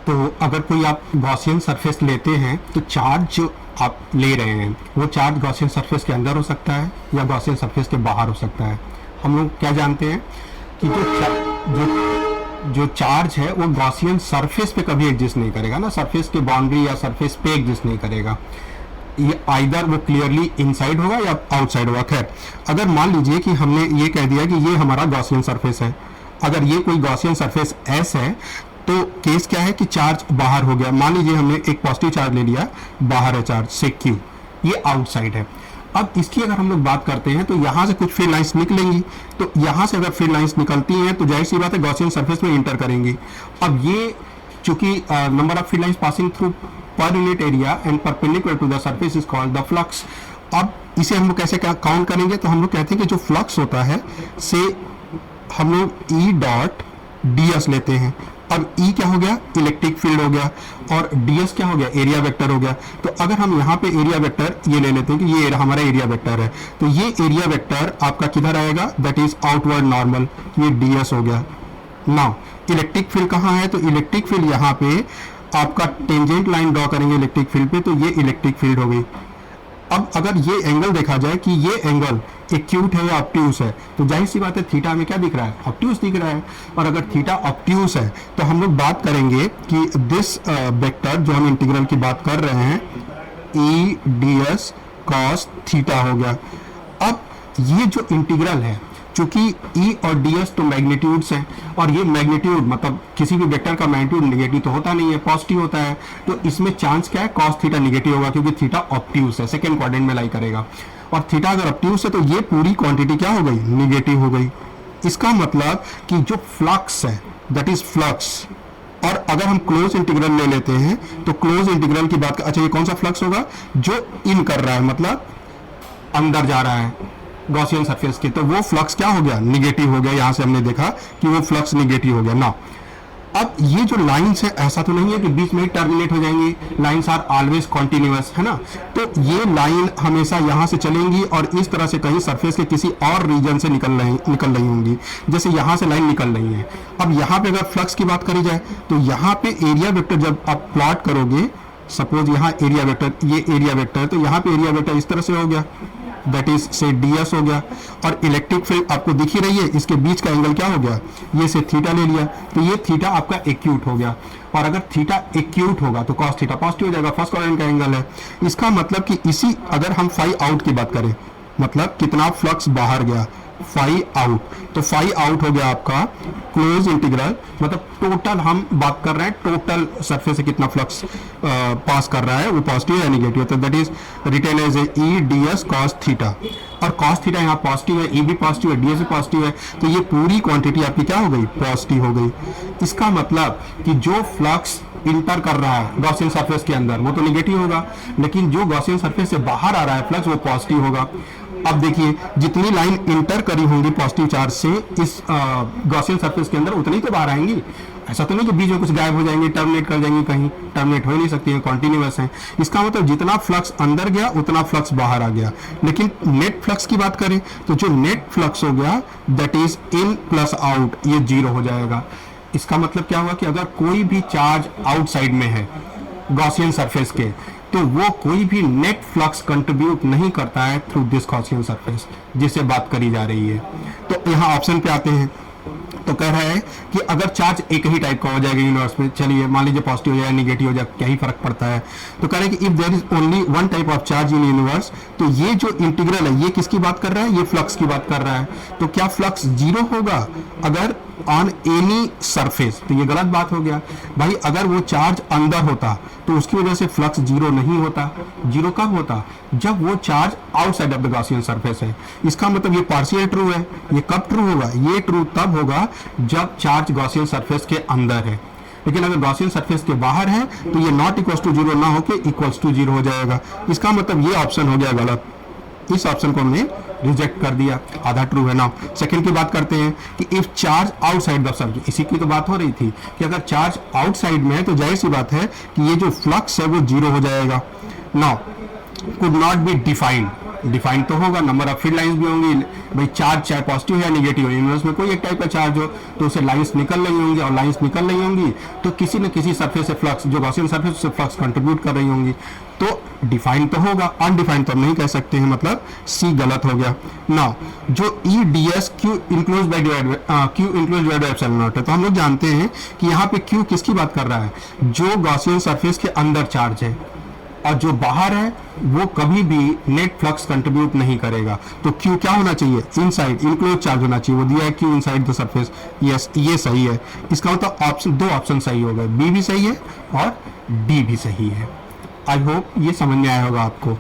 तो अगर कोई आप गॉसियन सरफेस लेते हैं तो चार्ज जो आप ले रहे हैं वो चार्ज गॉसियन सरफेस के अंदर हो सकता है या गॉसियन सरफेस के बाहर हो सकता है। हम लोग क्या जानते हैं कि जो चार्ज है वो गॉसियन सरफेस पे कभी एग्जिस्ट नहीं करेगा ना, सरफेस के बाउंड्री या सरफेस पे एग्जिस्ट नहीं करेगा। ये आइदर वो क्लियरली इनसाइड होगा या आउटसाइड होगा। खैर, अगर मान लीजिए कि हमने ये कह दिया कि ये हमारा गॉसियन सरफेस है, अगर ये कोई गॉसियन सरफेस एस है तो केस क्या है कि चार्ज बाहर हो गया। मान लीजिए हमने एक पॉजिटिव चार्ज ले लिया, बाहर है चार्ज से क्यू, ये आउटसाइड है। अब इसकी अगर हम लोग बात करते हैं तो यहाँ से कुछ फील्ड लाइंस निकलेंगी, तो यहाँ से अगर फील्ड लाइंस निकलती हैं तो जाहिर सी बात है गॉसियन सरफेस में इंटर करेंगी। अब ये चूंकि number of field lines passing through per unit area and perpendicular to the surface is called the flux. अब इसे हम लोग कैसे काउंट करेंगे, तो हम लोग कहते हैं कि जो फ्लक्स होता है से हम लोग ई डॉट डी एस लेते हैं। अब ई क्या हो गया, इलेक्ट्रिक फील्ड हो गया, और ds क्या हो गया, एरिया वेक्टर हो गया। तो अगर हम यहाँ पे एरिया वेक्टर ये ले लेते हैं कि ये हमारा एरिया वेक्टर है, तो ये एरिया वेक्टर आपका किधर आएगा, दैट इज आउटवर्ड नॉर्मल, ये ds हो गया। नाउ इलेक्ट्रिक फील्ड कहाँ है, तो इलेक्ट्रिक फील्ड यहाँ पे आपका टेंजेंट लाइन ड्रॉ करेंगे इलेक्ट्रिक फील्ड पे, तो ये इलेक्ट्रिक फील्ड हो गई। अब अगर ये एंगल देखा जाए कि ये एंगल एक्यूट है या ऑब्ट्यूस है, तो जाहिर सी बात है थीटा में क्या दिख रहा है, ऑब्ट्यूस दिख रहा है। और अगर थीटा ऑब्ट्यूस है तो हम लोग बात करेंगे कि दिस वेक्टर जो हम इंटीग्रल की बात कर रहे हैं ई डी एस कॉस थीटा हो गया। अब ये जो इंटीग्रल है, चूंकि ई और डी एस तो मैग्नीट्यूड्स हैं, और ये मैग्नीट्यूड मतलब किसी भी वेक्टर का मैग्नीट्यूड नेगेटिव तो होता नहीं है, पॉजिटिव होता है। तो इसमें चांस क्या है, कॉस थीटा नेगेटिव होगा, क्योंकि थीटा ऑब्ट्यूस है, सेकंड क्वाड्रेंट में लाई करेगा। और थीटा अगर ऑब्ट्यूस है तो ये पूरी क्वांटिटी क्या हो गई, निगेटिव हो गई। इसका मतलब कि जो फ्लक्स है दैट इज फ्लक्स, और अगर हम क्लोज इंटीग्रल ले लेते हैं तो क्लोज इंटीग्रल की बात, अच्छा ये कौन सा फ्लक्स होगा, जो इन कर रहा है, मतलब अंदर जा रहा है गॉसियन सरफेस के, तो वो फ्लक्स क्या हो गया, निगेटिव हो गया। यहां से हमने देखा कि वो फ्लक्स निगेटिव हो गया ना। अब ये जो लाइंस है, ऐसा तो नहीं है कि बीच में ही टर्मिनेट हो जाएंगी, लाइंस आर ऑलवेज कॉन्टिन्यूअस, है ना। तो ये लाइन हमेशा यहाँ से चलेंगी और इस तरह से कहीं सरफेस के किसी और रीजन से निकल रही होंगी, जैसे यहाँ से लाइन निकल रही है। अब यहाँ पे अगर फ्लक्स की बात करी जाए तो यहाँ पे एरिया वेक्टर जब आप प्लॉट करोगे, सपोज यहाँ एरिया वेक्टर, ये एरिया वेक्टर, तो यहाँ पे एरिया वेक्टर इस तरह से हो गया, दैट इज से ds हो गया। और इलेक्ट्रिक फील्ड आपको दिख ही रही है, इसके बीच का एंगल क्या हो गया, ये से थीटा ले लिया, तो ये थीटा आपका एक्यूट हो गया। और अगर थीटा एक्यूट होगा तो cos थीटा पॉजिटिव हो जाएगा, फर्स्ट क्वाड्रेंट का एंगल है। इसका मतलब कि इसी, अगर हम फाई आउट की बात करें, मतलब कितना फ्लक्स बाहर गया, फाई आउट, तो फाई आउट हो गया आपका क्लोज इंटीग्रल, मतलब टोटल हम बात कर रहे हैं, टोटल सरफेस से कितना फ्लक्स पास कर रहा है, वो पॉजिटिव या नेगेटिव, तो that is written as E D S cos theta. और कॉस थीटा यहाँ पॉजिटिव है, ई भी पॉजिटिव है, डी एस भी पॉजिटिव है, तो ये पूरी क्वांटिटी आपकी क्या हो गई, पॉजिटिव हो गई। इसका मतलब कि जो फ्लक्स इंटर कर रहा है गॉसियन सरफेस के अंदर वो तो नेगेटिव होगा, लेकिन जो गॉसियन सरफेस से बाहर आ रहा है फ्लक्स वो पॉजिटिव होगा। अब देखिए जितनी लाइन इंटर करी होंगी पॉजिटिव चार्ज से इस गॉसियन सरफेस के अंदर, उतनी तो बाहर आएंगी। ऐसा तो नहीं कि बीच में कुछ गायब हो जाएंगे, टर्मिनेट कर जाएंगे, कहीं टर्मिनेट हो ही नहीं सकती है, कॉन्टिन्यूअस है। इसका मतलब जितना फ्लक्स अंदर गया उतना फ्लक्स बाहर आ गया। लेकिन नेट फ्लक्स की बात करें तो जो नेट फ्लक्स हो गया that is in plus out, ये जीरो हो जाएगा। इसका मतलब क्या हुआ कि अगर कोई भी चार्ज आउटसाइड में है गॉसियन सरफेस के, तो वो कोई भी नेट फ्लक्स कंट्रीब्यूट नहीं करता है थ्रू दिस गॉसियन सरफेस जिससे बात करी जा रही है। तो यहाँ ऑप्शन पे आते हैं, तो कह रहा है कि अगर चार्ज एक ही टाइप का हो जाएगा यूनिवर्स में, चलिए मान लीजिए पॉजिटिव हो जाए निगेटिव हो जाए, क्या ही फर्क पड़ता है। तो कह रहे हैं कि if there is only one type of charge in universe, तो ये जो इंटीग्रल है ये किसकी बात कर रहा है, ये फ्लक्स की बात कर रहा है। तो क्या फ्लक्स जीरो होगा अगर ऑन एनी सरफेस, तो ये गलत बात हो गया भाई। अगर वो चार्ज अंदर होता तो उसकी वजह से फ्लक्स जीरो नहीं होता। जीरो कब होता, जब वो charge outside of the Gaussian surface है। इसका मतलब ये पार्शियल ट्रू है। ये कब ट्रू होगा, ये ट्रू तब होगा जब चार्ज गॉसियन सरफेस के अंदर है। लेकिन अगर गॉसियन सरफेस के बाहर है तो ये नॉट इक्वल टू जीरो ना होके इक्वल्स टू जीरो हो जाएगा। इसका मतलब ये ऑप्शन हो गया गलत, इस ऑप्शन को हमने रिजेक्ट कर दिया, आधा ट्रू है ना। सेकंड की बात करते हैं कि if charge outside the subject, इसी की तो बात हो रही थी कि अगर चार्ज आउटसाइड में है तो जाहिर सी बात है कि ये जो फ्लक्स है वो जीरो हो जाएगा। Now could not be defined, define तो होगा, नंबर ऑफ फील्ड लाइंस भी होंगी भाई, चार्ज चाहे पॉजिटिव या नेगेटिव हो, यूनिवर्स में कोई एक टाइप का चार्ज हो तो उसे लाइंस निकल रही होंगी, और लाइंस निकल रही होंगी तो किसी न किसी सरफेस से फ्लक्स, जो गॉसियन सरफेस से फ्लक्स कंट्रीब्यूट कर रही होंगी, तो डिफाइन तो होगा, अनडिफाइंड तो हम नहीं कह सकते हैं, मतलब सी गलत हो गया ना। जो ई D S Q enclose by divide epsilon not है, तो हम लोग जानते हैं कि यहाँ पे क्यू किसकी बात कर रहा है, जो गॉसियन सरफेस के अंदर चार्ज है, और जो बाहर है वो कभी भी नेट फ्लक्स कंट्रीब्यूट नहीं करेगा। तो क्यू क्या होना चाहिए, इनसाइड इनक्लोज चार्ज होना चाहिए, वो दिया है Q inside the surface, yes ये सही है। इसका मतलब ऑप्शन, दो ऑप्शन सही हो गए, बी भी सही है और डी भी सही है। आई होप ये समझ में आया होगा आपको।